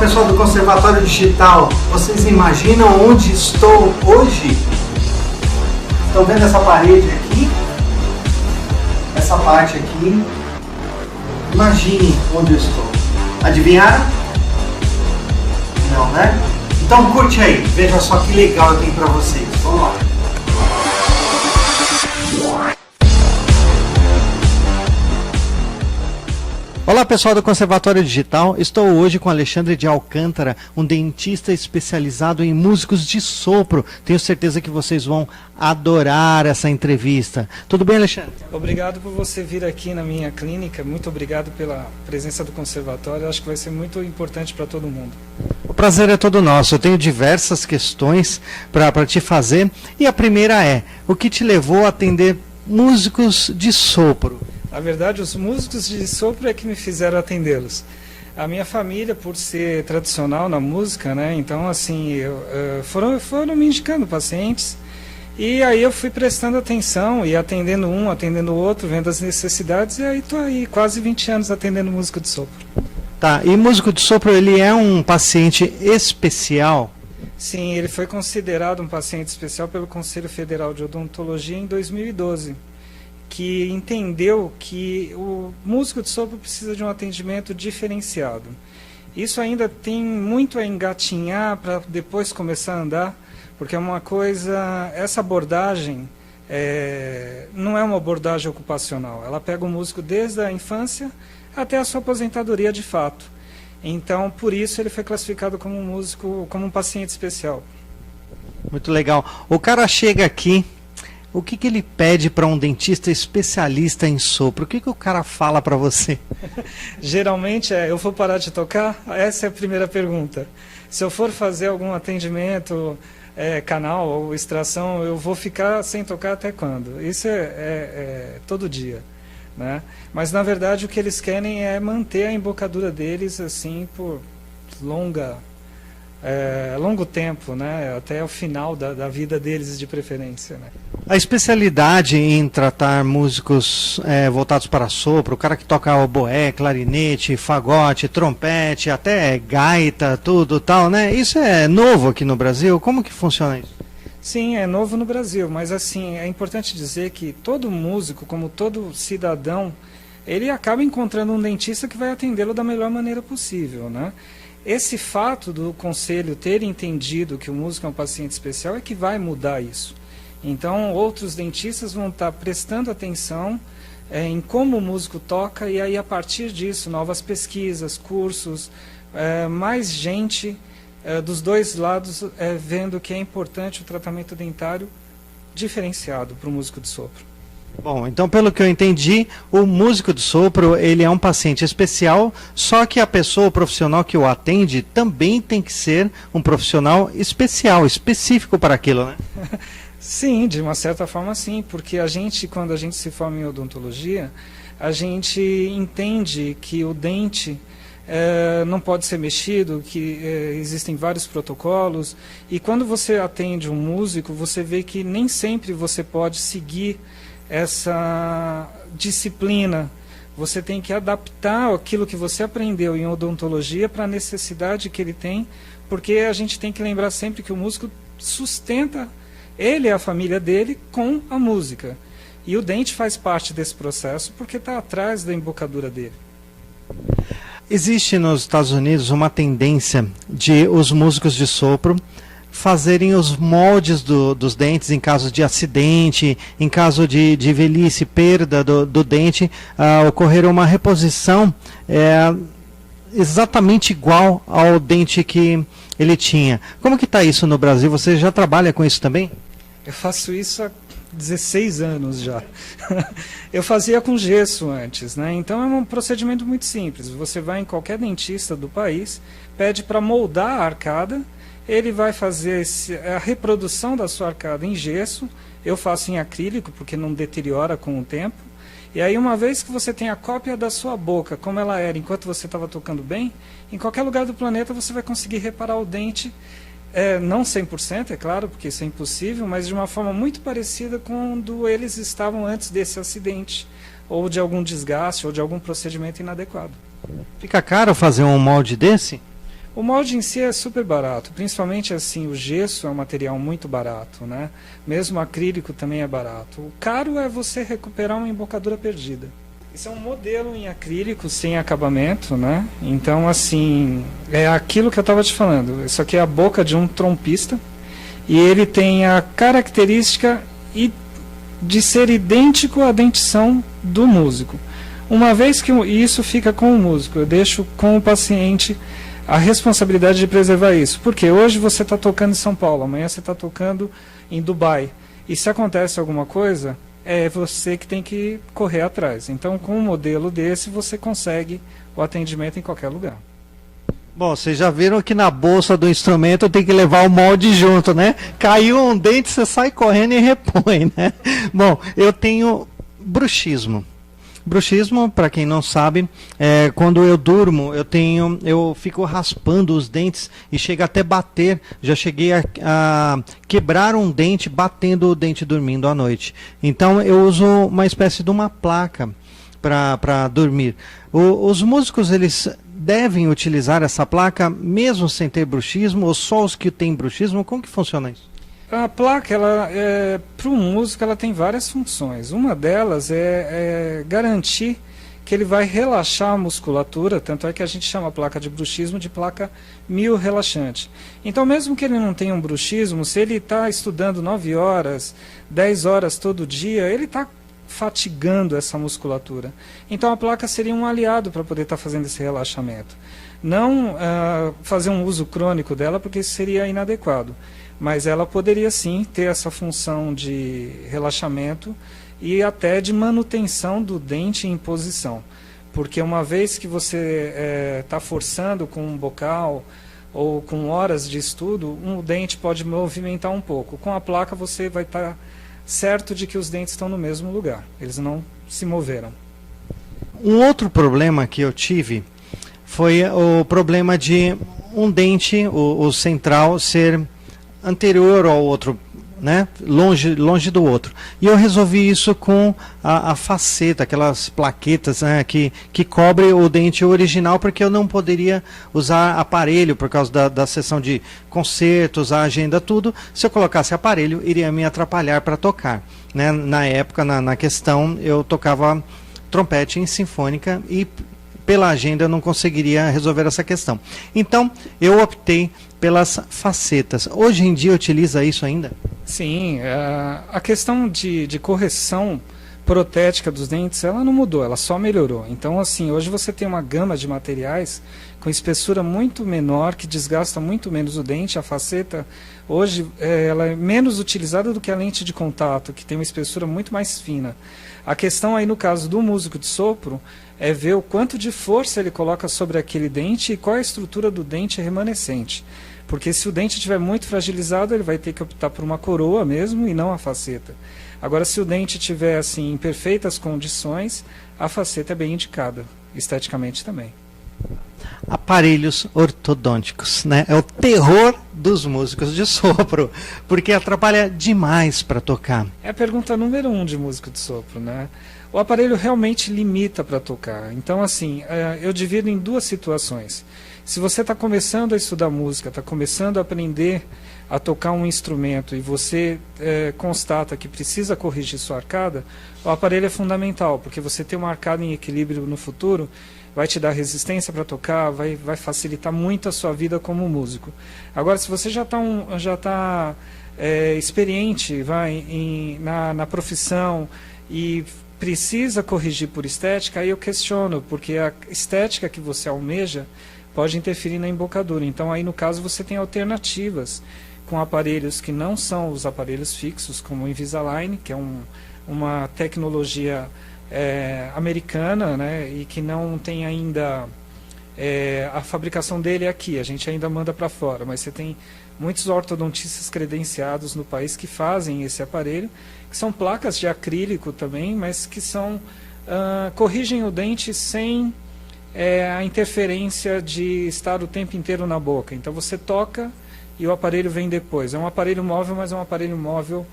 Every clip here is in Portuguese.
pessoal do Conservatório Digital, vocês imaginam onde estou hoje? Estão vendo essa parede aqui? Essa parte aqui? Imagine onde eu estou. Adivinharam? Não, né? Então curte aí, veja só que legal eu tenho pra vocês. Vamos lá. Olá pessoal do Conservatório Digital, estou hoje com Alexandre de Alcântara, um dentista especializado em músicos de sopro. Tenho certeza que vocês vão adorar essa entrevista. Tudo bem, Alexandre? Obrigado por você vir aqui na minha clínica, muito obrigado pela presença do Conservatório, acho que vai ser muito importante para todo mundo. O prazer é todo nosso, eu tenho diversas questões para te fazer e a primeira é, o que te levou a atender músicos de sopro? Na verdade, os músicos de sopro é que me fizeram atendê-los. A minha família, por ser tradicional na música, né, então assim, foram me indicando pacientes, e aí eu fui prestando atenção e atendendo um, atendendo o outro, vendo as necessidades, e aí estou aí quase 20 anos atendendo músico de sopro. Tá, e músico de sopro, ele é um paciente especial? Sim, ele foi considerado um paciente especial pelo Conselho Federal de Odontologia em 2012. Que entendeu que o músico de sopro precisa de um atendimento diferenciado. Isso ainda tem muito a engatinhar para depois começar a andar, porque é uma coisa, essa abordagem não é uma abordagem ocupacional, ela pega o músico desde a infância até a sua aposentadoria de fato. Então, por isso ele foi classificado como um músico, como um paciente especial. Muito legal. O cara chega aqui, o que ele pede para um dentista especialista em sopro? O que o cara fala para você? Geralmente eu vou parar de tocar? Essa é a primeira pergunta. Se eu for fazer algum atendimento, canal ou extração, eu vou ficar sem tocar até quando? Isso é todo dia, né? Mas na verdade o que eles querem é manter a embocadura deles assim por longo tempo, né? Até o final da vida deles de preferência, né? A especialidade em tratar músicos voltados para sopro, o cara que toca oboé, clarinete, fagote, trompete, até gaita, tudo tal, né? Isso é novo aqui no Brasil? Como que funciona isso? Sim, é novo no Brasil, mas assim, é importante dizer que todo músico, como todo cidadão, ele acaba encontrando um dentista que vai atendê-lo da melhor maneira possível, né? Esse fato do conselho ter entendido que o músico é um paciente especial é que vai mudar isso. Então, outros dentistas vão estar prestando atenção em como o músico toca e aí, a partir disso, novas pesquisas, cursos, mais gente dos dois lados vendo que é importante o tratamento dentário diferenciado para o músico de sopro. Bom, então pelo que eu entendi, o músico de sopro, ele é um paciente especial, só que a pessoa, o profissional que o atende, também tem que ser um profissional especial, específico para aquilo, né? Sim, de uma certa forma sim, porque quando a gente se forma em odontologia, a gente entende que o dente não pode ser mexido, que existem vários protocolos, e quando você atende um músico, você vê que nem sempre você pode seguir essa disciplina. Você tem que adaptar aquilo que você aprendeu em odontologia para a necessidade que ele tem, porque a gente tem que lembrar sempre que o músico sustenta ele e a família dele com a música. E o dente faz parte desse processo porque está atrás da embocadura dele. Existe nos Estados Unidos uma tendência de os músicos de sopro fazerem os moldes dos dentes em caso de acidente, em caso de velhice, perda do dente, ocorrer uma reposição exatamente igual ao dente que ele tinha. Como que está isso no Brasil? Você já trabalha com isso também? Eu faço isso há 16 anos já. Eu fazia com gesso antes, né? Então é um procedimento muito simples. Você vai em qualquer dentista do país, pede para moldar a arcada, ele vai fazer a reprodução da sua arcada em gesso, eu faço em acrílico porque não deteriora com o tempo, e aí uma vez que você tem a cópia da sua boca, como ela era enquanto você estava tocando bem, em qualquer lugar do planeta você vai conseguir reparar o dente, não 100%, é claro, porque isso é impossível, mas de uma forma muito parecida com quando eles estavam antes desse acidente, ou de algum desgaste, ou de algum procedimento inadequado. Fica caro fazer um molde desse? O molde em si é super barato, principalmente assim, o gesso é um material muito barato, né? Mesmo o acrílico também é barato. O caro é você recuperar uma embocadura perdida. Isso é um modelo em acrílico sem acabamento, né? Então, assim, é aquilo que eu estava te falando. Isso aqui é a boca de um trompista e ele tem a característica de ser idêntico à dentição do músico. Uma vez que isso fica com o músico, eu deixo com o paciente a responsabilidade de preservar isso. Porque hoje você está tocando em São Paulo, amanhã você está tocando em Dubai. E se acontece alguma coisa, é você que tem que correr atrás. Então, com um modelo desse, você consegue o atendimento em qualquer lugar. Bom, vocês já viram que na bolsa do instrumento tem que levar o molde junto, né? Caiu um dente, você sai correndo e repõe, né? Bom, eu tenho bruxismo. Bruxismo, para quem não sabe, é quando eu durmo, eu fico raspando os dentes e chega até bater. Já cheguei a quebrar um dente batendo o dente dormindo à noite. Então eu uso uma espécie de uma placa para dormir. Os músicos, eles devem utilizar essa placa mesmo sem ter bruxismo, ou só os que têm bruxismo? Como que funciona isso? A placa, para o músico, ela tem várias funções. Uma delas é garantir que ele vai relaxar a musculatura, tanto é que a gente chama a placa de bruxismo de placa miorrelaxante. Então, mesmo que ele não tenha um bruxismo, se ele está estudando 9 horas, 10 horas todo dia, ele está fatigando essa musculatura. Então, a placa seria um aliado para poder estar fazendo esse relaxamento. Não fazer um uso crônico dela, porque isso seria inadequado. Mas ela poderia sim ter essa função de relaxamento e até de manutenção do dente em posição. Porque uma vez que você está forçando com um bocal ou com horas de estudo, o dente pode movimentar um pouco. Com a placa você vai estar certo de que os dentes estão no mesmo lugar, eles não se moveram. Um outro problema que eu tive foi o problema de um dente, o central, ser anterior ao outro, né? longe do outro. E eu resolvi isso com a faceta, aquelas plaquetas, né? que cobre o dente original, porque eu não poderia usar aparelho por causa da sessão de concertos, a agenda, tudo. Se eu colocasse aparelho, iria me atrapalhar para tocar. Né? Na época, na questão, eu tocava trompete em sinfônica e pela agenda eu não conseguiria resolver essa questão. Então, eu optei pelas facetas. Hoje em dia utiliza isso ainda? Sim, a questão de correção protética dos dentes, ela não mudou, ela só melhorou. Então, assim, hoje você tem uma gama de materiais com espessura muito menor, que desgasta muito menos o dente. A faceta, hoje, ela é menos utilizada do que a lente de contato, que tem uma espessura muito mais fina. A questão aí, no caso do músico de sopro, é ver o quanto de força ele coloca sobre aquele dente e qual é a estrutura do dente remanescente. Porque se o dente estiver muito fragilizado, ele vai ter que optar por uma coroa mesmo e não a faceta. Agora, se o dente estiver assim, em perfeitas condições, a faceta é bem indicada, esteticamente também. Aparelhos ortodônticos, né? É o terror dos músicos de sopro, porque atrapalha demais para tocar. É a pergunta número 1 de músico de sopro, né? O aparelho realmente limita para tocar. Então, assim, eu divido em duas situações. Se você está começando a estudar música, está começando a aprender a tocar um instrumento e você constata que precisa corrigir sua arcada, o aparelho é fundamental, porque você ter uma arcada em equilíbrio no futuro vai te dar resistência para tocar, vai facilitar muito a sua vida como músico. Agora, se você já está experiente na profissão e precisa corrigir por estética, aí eu questiono, porque a estética que você almeja pode interferir na embocadura. Então, aí no caso, você tem alternativas com aparelhos que não são os aparelhos fixos, como o Invisalign, que é uma tecnologia americana, né, e que não tem ainda a fabricação dele aqui, a gente ainda manda para fora, mas você tem muitos ortodontistas credenciados no país que fazem esse aparelho, que são placas de acrílico também, mas que corrigem o dente sem a interferência de estar o tempo inteiro na boca. Então você toca e o aparelho vem depois. É um aparelho móvel, mas é um aparelho móvel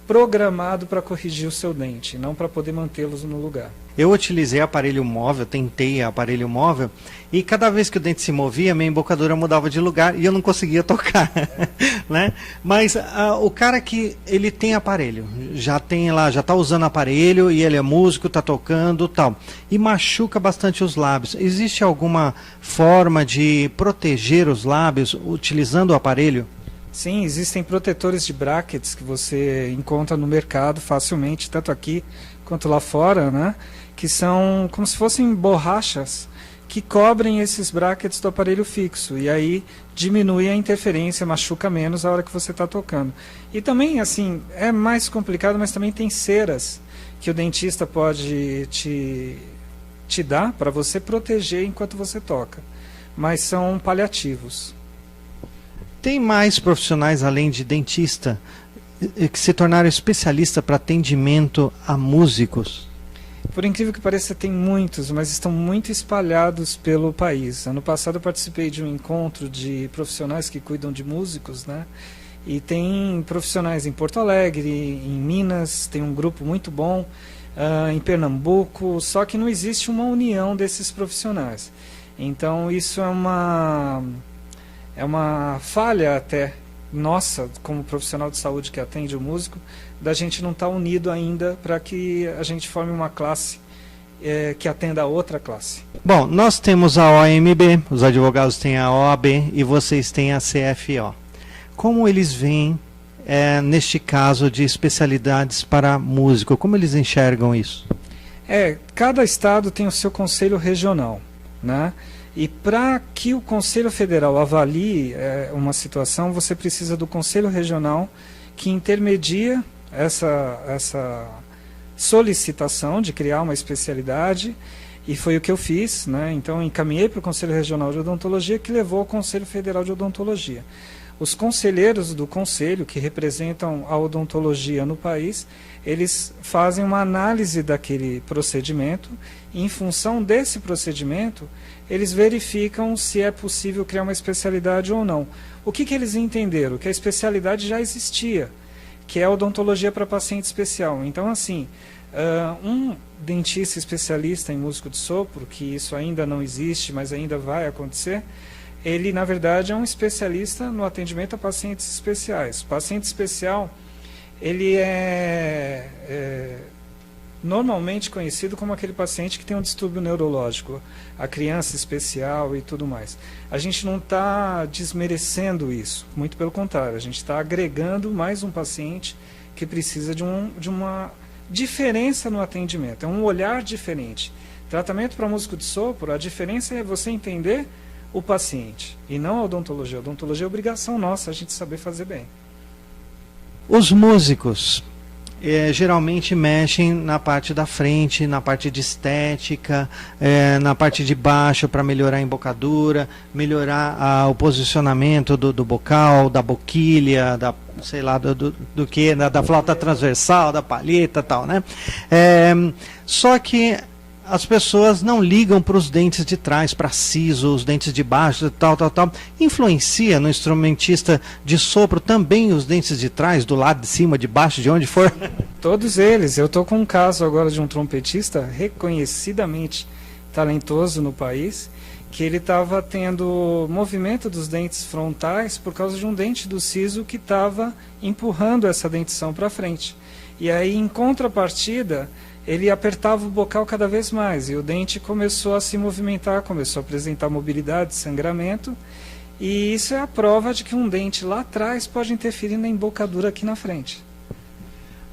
programado para corrigir o seu dente, não para poder mantê-los no lugar. Eu utilizei aparelho móvel, tentei aparelho móvel, e cada vez que o dente se movia, minha embocadura mudava de lugar e eu não conseguia tocar, né? Mas o cara que ele tem aparelho, já tem lá, já está usando aparelho e ele é músico, está tocando, tal, e machuca bastante os lábios. Existe alguma forma de proteger os lábios utilizando o aparelho? Sim, existem protetores de brackets que você encontra no mercado facilmente, tanto aqui quanto lá fora, né? Que são como se fossem borrachas que cobrem esses brackets do aparelho fixo. E aí diminui a interferência, machuca menos a hora que você está tocando. E também, assim, é mais complicado, mas também tem ceras que o dentista pode te dar para você proteger enquanto você toca. Mas são paliativos. Tem mais profissionais além de dentista que se tornaram especialistas para atendimento a músicos? Por incrível que pareça, tem muitos, mas estão muito espalhados pelo país. Ano passado eu participei de um encontro de profissionais que cuidam de músicos, né? E tem profissionais em Porto Alegre, em Minas, tem um grupo muito bom, em Pernambuco, só que não existe uma união desses profissionais. Então isso é uma falha até nossa, como profissional de saúde que atende o músico, da gente não estar unido ainda para que a gente forme uma classe que atenda a outra classe. Bom, nós temos a OMB, os advogados têm a OAB e vocês têm a CFO. Como eles veem, neste caso, de especialidades para músico? Como eles enxergam isso? Cada estado tem o seu conselho regional, né? E para que o Conselho Federal avalie uma situação, você precisa do Conselho Regional que intermedia essa solicitação de criar uma especialidade, e foi o que eu fiz, né? Então encaminhei para o Conselho Regional de Odontologia, que levou ao Conselho Federal de Odontologia. Os conselheiros do Conselho, que representam a odontologia no país, eles fazem uma análise daquele procedimento, e em função desse procedimento, eles verificam se é possível criar uma especialidade ou não. O que eles entenderam? Que a especialidade já existia, que é a odontologia para paciente especial. Então, assim, um dentista especialista em músico de sopro, que isso ainda não existe, mas ainda vai acontecer, ele, na verdade, é um especialista no atendimento a pacientes especiais. O paciente especial, ele é normalmente conhecido como aquele paciente que tem um distúrbio neurológico, a criança especial e tudo mais. A gente não está desmerecendo isso, muito pelo contrário, a gente está agregando mais um paciente que precisa de uma diferença no atendimento, é um olhar diferente. Tratamento para músico de sopro, a diferença é você entender o paciente e não a odontologia. A odontologia é obrigação nossa, a gente saber fazer bem. Os músicos geralmente mexem na parte da frente, na parte de estética, na parte de baixo para melhorar a embocadura, melhorar o posicionamento do bocal, da boquilha, da, sei lá, do que, da flauta transversal, da palheta e tal, né? Só que as pessoas não ligam para os dentes de trás, para siso, os dentes de baixo, tal. Influencia no instrumentista de sopro também os dentes de trás, do lado de cima, de baixo, de onde for? Todos eles. Eu estou com um caso agora de um trompetista reconhecidamente talentoso no país, que ele estava tendo movimento dos dentes frontais por causa de um dente do siso que estava empurrando essa dentição para frente. E aí, em contrapartida, ele apertava o bocal cada vez mais e o dente começou a se movimentar, começou a apresentar mobilidade, sangramento, e isso é a prova de que um dente lá atrás pode interferir na embocadura aqui na frente.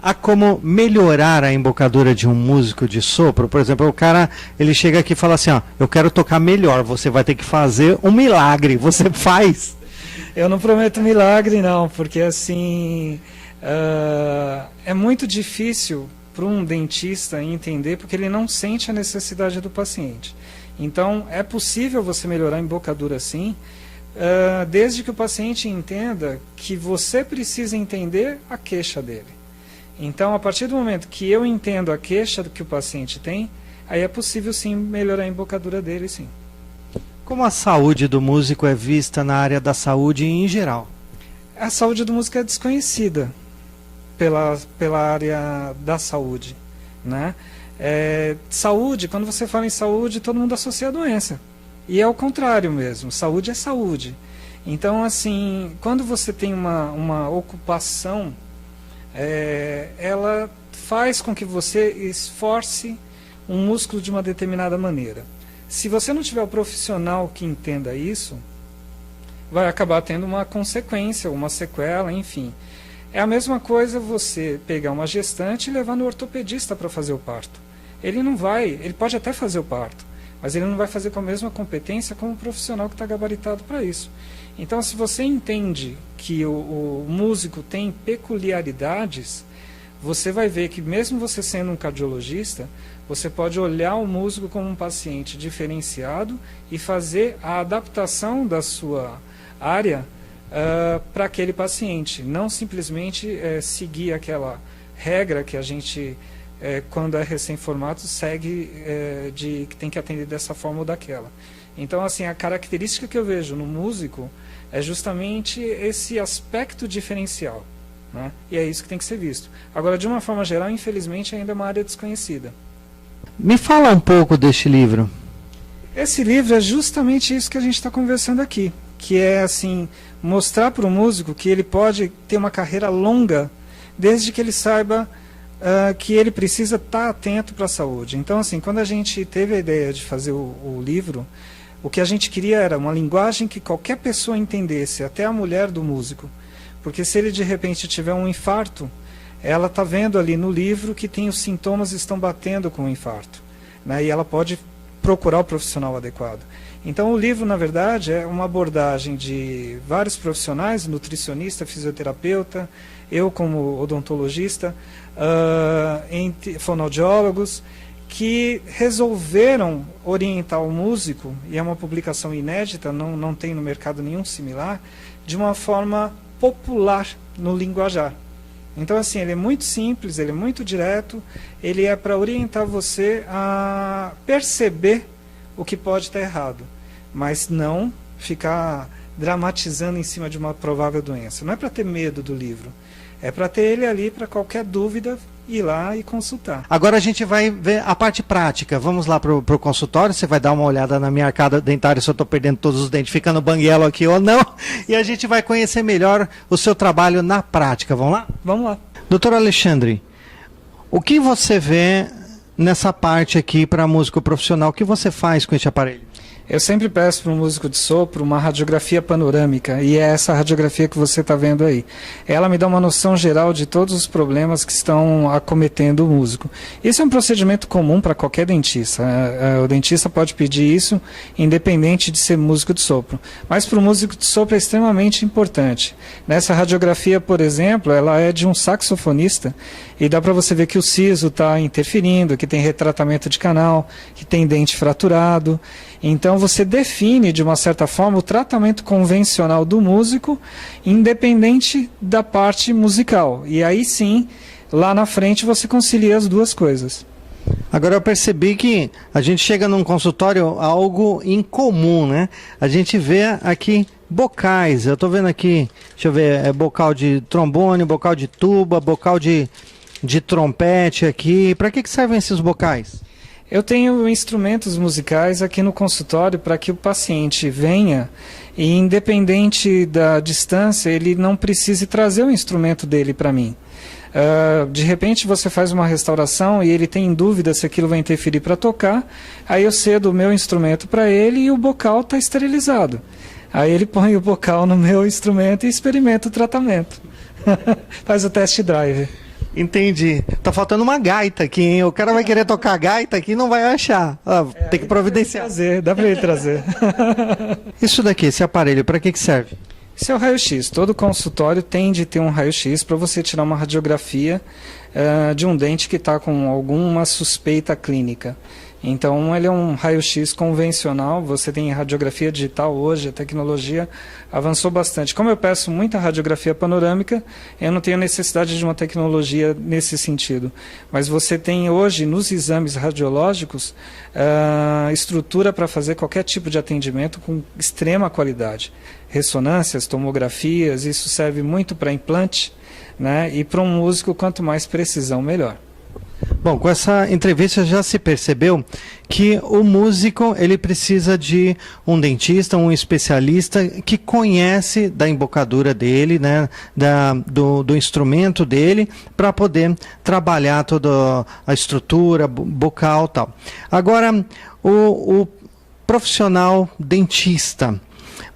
Há como melhorar a embocadura de um músico de sopro? Por exemplo, o cara, ele chega aqui e fala assim, ó, eu quero tocar melhor, você vai ter que fazer um milagre, você faz? Eu não prometo milagre não, porque assim, é muito difícil para um dentista entender, porque ele não sente a necessidade do paciente. Então, é possível você melhorar a embocadura sim, desde que o paciente entenda que você precisa entender a queixa dele. Então, a partir do momento que eu entendo a queixa que o paciente tem, aí é possível sim melhorar a embocadura dele, sim. Como a saúde do músico é vista na área da saúde em geral? A saúde do músico é desconhecida. pela área da saúde, né? Saúde, quando você fala em saúde, todo mundo associa a doença. E é o contrário mesmo, saúde é saúde. Então, assim, quando você tem uma ocupação, ela faz com que você esforce um músculo de uma determinada maneira. Se você não tiver o profissional que entenda isso, vai acabar tendo uma consequência, uma sequela, enfim. É a mesma coisa você pegar uma gestante e levar no ortopedista para fazer o parto. Ele pode até fazer o parto, mas ele não vai fazer com a mesma competência como o profissional que está gabaritado para isso. Então, se você entende que o músico tem peculiaridades, você vai ver que mesmo você sendo um cardiologista, você pode olhar o músico como um paciente diferenciado e fazer a adaptação da sua área para aquele paciente, não simplesmente seguir aquela regra que a gente, quando é recém-formado, segue que tem que atender dessa forma ou daquela. Então, assim, a característica que eu vejo no músico é justamente esse aspecto diferencial, né? E é isso que tem que ser visto. Agora, de uma forma geral, infelizmente, ainda é uma área desconhecida. Me fala um pouco deste livro. Esse livro é justamente isso que a gente está conversando aqui, que é, assim, mostrar para o músico que ele pode ter uma carreira longa, desde que ele saiba que ele precisa estar atento para a saúde. Então, assim, quando a gente teve a ideia de fazer o livro, o que a gente queria era uma linguagem que qualquer pessoa entendesse, até a mulher do músico. Porque se ele de repente tiver um infarto, ela está vendo ali no livro que tem os sintomas estão batendo com o infarto, né? E ela pode procurar o profissional adequado. Então o livro, na verdade, é uma abordagem de vários profissionais, nutricionista, fisioterapeuta, eu como odontologista, fonoaudiólogos, que resolveram orientar o músico, e é uma publicação inédita, não tem no mercado nenhum similar, de uma forma popular no linguajar. Então, assim, ele é muito simples, ele é muito direto, ele é para orientar você a perceber o que pode estar errado, mas não ficar dramatizando em cima de uma provável doença. Não é para ter medo do livro, é para ter ele ali para qualquer dúvida ir lá e consultar. Agora a gente vai ver a parte prática. Vamos lá para o consultório, você vai dar uma olhada na minha arcada dentária, se eu estou perdendo todos os dentes, ficando banguelo aqui ou não, e a gente vai conhecer melhor o seu trabalho na prática. Vamos lá? Vamos lá. Doutor Alexandre, o que você vê nessa parte aqui para músico profissional? O que você faz com esse aparelho? Eu sempre peço para um músico de sopro uma radiografia panorâmica, e é essa radiografia que você está vendo aí. Ela me dá uma noção geral de todos os problemas que estão acometendo o músico. Isso é um procedimento comum para qualquer dentista. O dentista pode pedir isso independente de ser músico de sopro. Mas para o músico de sopro é extremamente importante. Nessa radiografia, por exemplo, ela é de um saxofonista, e dá para você ver que o siso está interferindo, que tem retratamento de canal, que tem dente fraturado. Então você define, de uma certa forma, o tratamento convencional do músico, independente da parte musical. E aí sim, lá na frente você concilia as duas coisas. Agora eu percebi que a gente chega num consultório algo incomum, né? A gente vê aqui bocais, eu estou vendo aqui, deixa eu ver, bocal de trombone, bocal de tuba, bocal de trompete aqui. Para que servem esses bocais? Eu tenho instrumentos musicais aqui no consultório para que o paciente venha e, independente da distância, ele não precise trazer o instrumento dele para mim. De repente você faz uma restauração e ele tem dúvida se aquilo vai interferir para tocar, aí eu cedo o meu instrumento para ele e o bocal está esterilizado. Aí ele põe o bocal no meu instrumento e experimenta o tratamento. Faz o test drive. Entendi. Tá faltando uma gaita aqui, hein? O cara vai querer tocar gaita aqui e não vai achar. Tem que providenciar. Dá para ele trazer. Isso daqui, esse aparelho, para que serve? Esse é o raio-x. Todo consultório tem de ter um raio-x para você tirar uma radiografia de um dente que está com alguma suspeita clínica. Então ele é um raio-x convencional, você tem radiografia digital hoje, a tecnologia avançou bastante. Como eu peço muita radiografia panorâmica, eu não tenho necessidade de uma tecnologia nesse sentido. Mas você tem hoje, nos exames radiológicos, estrutura para fazer qualquer tipo de atendimento com extrema qualidade. Ressonâncias, tomografias, isso serve muito para implante, né? E para um músico, quanto mais precisão, melhor. Bom, com essa entrevista já se percebeu que o músico ele precisa de um dentista, um especialista que conhece da embocadura dele, né, do instrumento dele, para poder trabalhar toda a estrutura bucal e tal. Agora, o profissional dentista,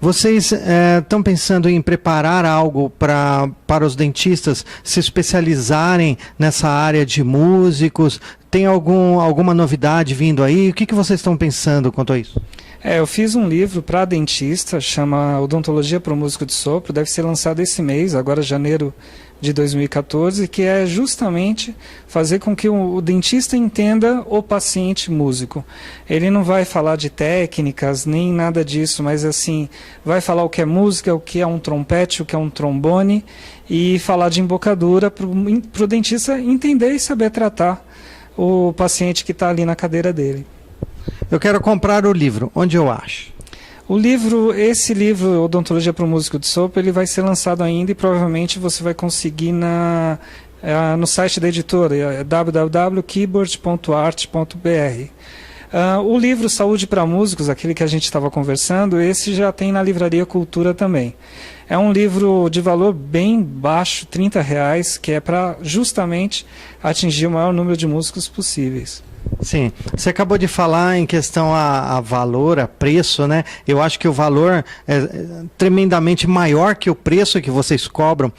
vocês estão pensando em preparar algo para os dentistas se especializarem nessa área de músicos? Tem alguma novidade vindo aí? O que vocês estão pensando quanto a isso? Eu fiz um livro para dentista, chama Odontologia para o Músico de Sopro, deve ser lançado esse mês, agora janeiro de 2014, que é justamente fazer com que o dentista entenda o paciente músico. Ele não vai falar de técnicas, nem nada disso, mas assim, vai falar o que é música, o que é um trompete, o que é um trombone, e falar de embocadura para o dentista entender e saber tratar o paciente que está ali na cadeira dele. Eu quero comprar o livro, onde eu acho? Esse livro, Odontologia para o Músico de Sopro, ele vai ser lançado ainda e provavelmente você vai conseguir no site da editora, www.keyboard.art.br. O livro Saúde para Músicos, aquele que a gente estava conversando, esse já tem na Livraria Cultura também. É um livro de valor bem baixo, R$30, que é para justamente atingir o maior número de músicos possíveis. Sim, você acabou de falar em questão a valor, a preço, né? Eu acho que o valor é tremendamente maior que o preço que vocês cobram.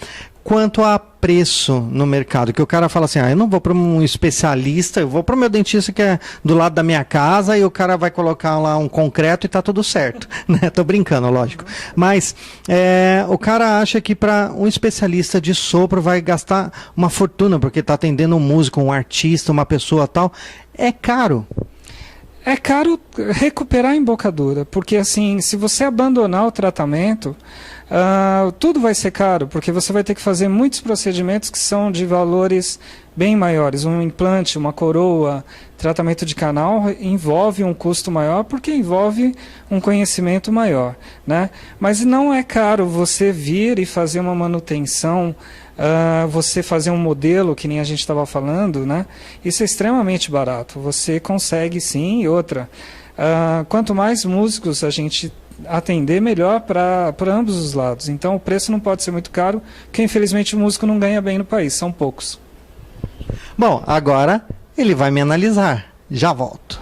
Quanto a preço no mercado, que o cara fala assim, eu não vou para um especialista, eu vou para o meu dentista que é do lado da minha casa e o cara vai colocar lá um concreto e tá tudo certo, né? Tô brincando, lógico. Mas o cara acha que para um especialista de sopro vai gastar uma fortuna, porque está atendendo um músico, um artista, uma pessoa tal. É caro. É caro recuperar a embocadura, porque assim, se você abandonar o tratamento, tudo vai ser caro, porque você vai ter que fazer muitos procedimentos que são de valores bem maiores. Um implante, uma coroa, tratamento de canal envolve um custo maior, porque envolve um conhecimento maior, né? Mas não é caro você vir e fazer uma manutenção, você fazer um modelo, que nem a gente estava falando, né? Isso é extremamente barato. Você consegue sim, e outra. Quanto mais músicos a gente atender, melhor para ambos os lados. Então o preço não pode ser muito caro, porque infelizmente o músico não ganha bem no país, são poucos. Bom, agora ele vai me analisar. Já volto.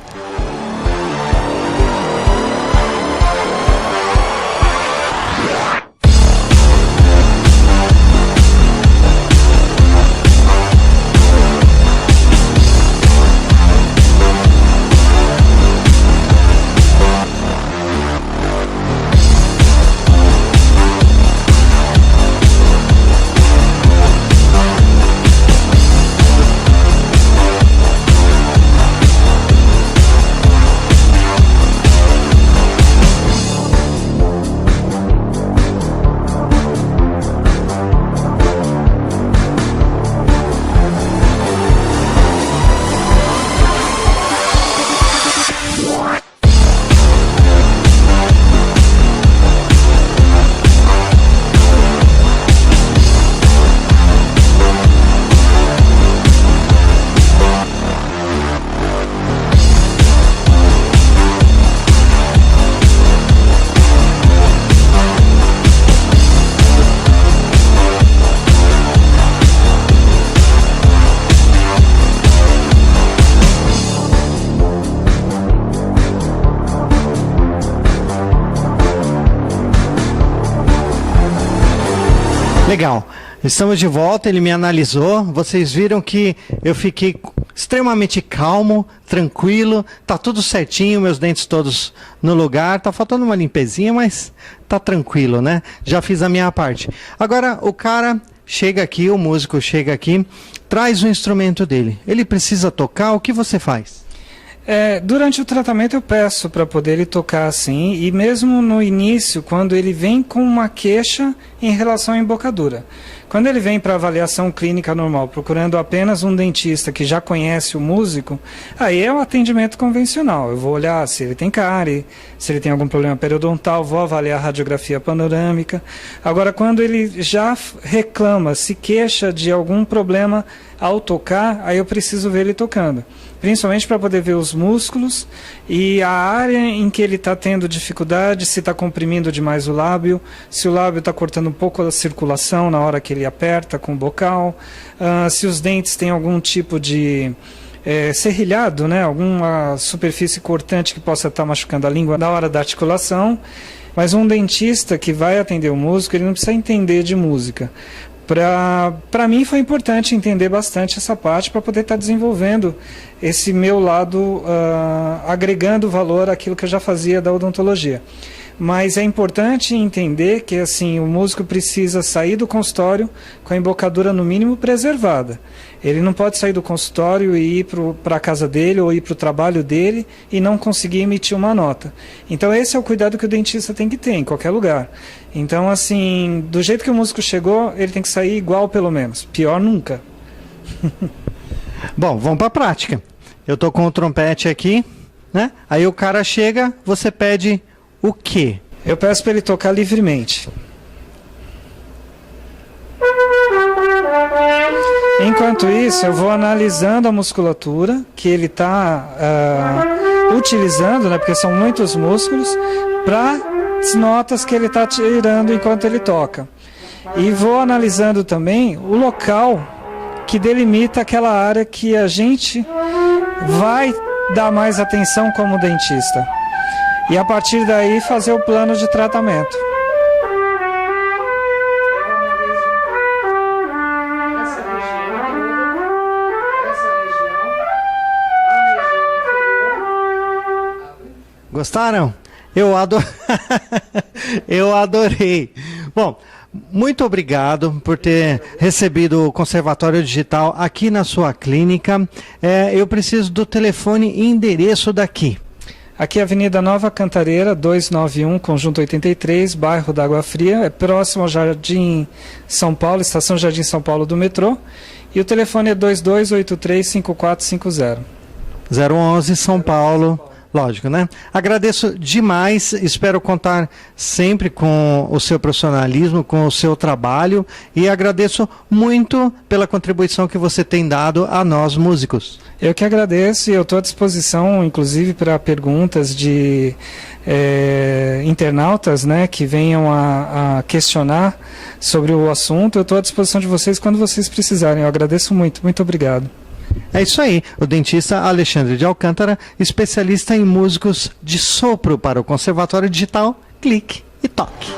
Legal. Estamos de volta, ele me analisou. Vocês viram que eu fiquei extremamente calmo, tranquilo, tá tudo certinho, meus dentes todos no lugar, tá faltando uma limpezinha, mas tá tranquilo, né? Já fiz a minha parte. Agora o cara chega aqui, o músico chega aqui, traz o instrumento dele. Ele precisa tocar, o que você faz? Durante o tratamento eu peço para poder ele tocar assim, e mesmo no início, quando ele vem com uma queixa em relação à embocadura. Quando ele vem para avaliação clínica normal, procurando apenas um dentista que já conhece o músico, aí é o atendimento convencional. Eu vou olhar se ele tem cárie, se ele tem algum problema periodontal, vou avaliar a radiografia panorâmica. Agora, quando ele já reclama, se queixa de algum problema ao tocar, aí eu preciso ver ele tocando. Principalmente para poder ver os músculos e a área em que ele está tendo dificuldade, se está comprimindo demais o lábio, se o lábio está cortando um pouco a circulação na hora que ele aperta com o bocal, se os dentes têm algum tipo de serrilhado, né, alguma superfície cortante que possa estar machucando a língua na hora da articulação. Mas um dentista que vai atender o músico, ele não precisa entender de música. Para mim foi importante entender bastante essa parte para poder estar desenvolvendo esse meu lado, agregando valor àquilo que eu já fazia da odontologia. Mas é importante entender que assim, o músico precisa sair do consultório com a embocadura no mínimo preservada. Ele não pode sair do consultório e ir para a casa dele ou ir para o trabalho dele e não conseguir emitir uma nota. Então esse é o cuidado que o dentista tem que ter em qualquer lugar. Então assim, do jeito que o músico chegou, ele tem que sair igual pelo menos. Pior nunca. Bom, vamos para a prática. Eu tô com o trompete aqui, né? Aí o cara chega, você pede o quê? Eu peço para ele tocar livremente. Enquanto isso, eu vou analisando a musculatura que ele está utilizando, né, porque são muitos músculos, para as notas que ele está tirando enquanto ele toca. E vou analisando também o local que delimita aquela área que a gente vai dar mais atenção como dentista. E a partir daí fazer o plano de tratamento. Gostaram? Eu adorei. Bom, muito obrigado por ter recebido o Conservatório Digital aqui na sua clínica. Eu preciso do telefone e endereço daqui. Aqui é a Avenida Nova Cantareira, 291, Conjunto 83, bairro da Água Fria. É próximo ao Jardim São Paulo, Estação Jardim São Paulo do metrô. E o telefone é 2283-5450. 011 São Paulo. Lógico, né? Agradeço demais, espero contar sempre com o seu profissionalismo, com o seu trabalho e agradeço muito pela contribuição que você tem dado a nós músicos. Eu que agradeço e eu estou à disposição, inclusive, para perguntas de internautas, né, que venham a questionar sobre o assunto. Eu estou à disposição de vocês quando vocês precisarem. Eu agradeço muito, muito obrigado. É isso aí, o dentista Alexandre de Alcântara, especialista em músicos de sopro para o Conservatório Digital, clique e toque.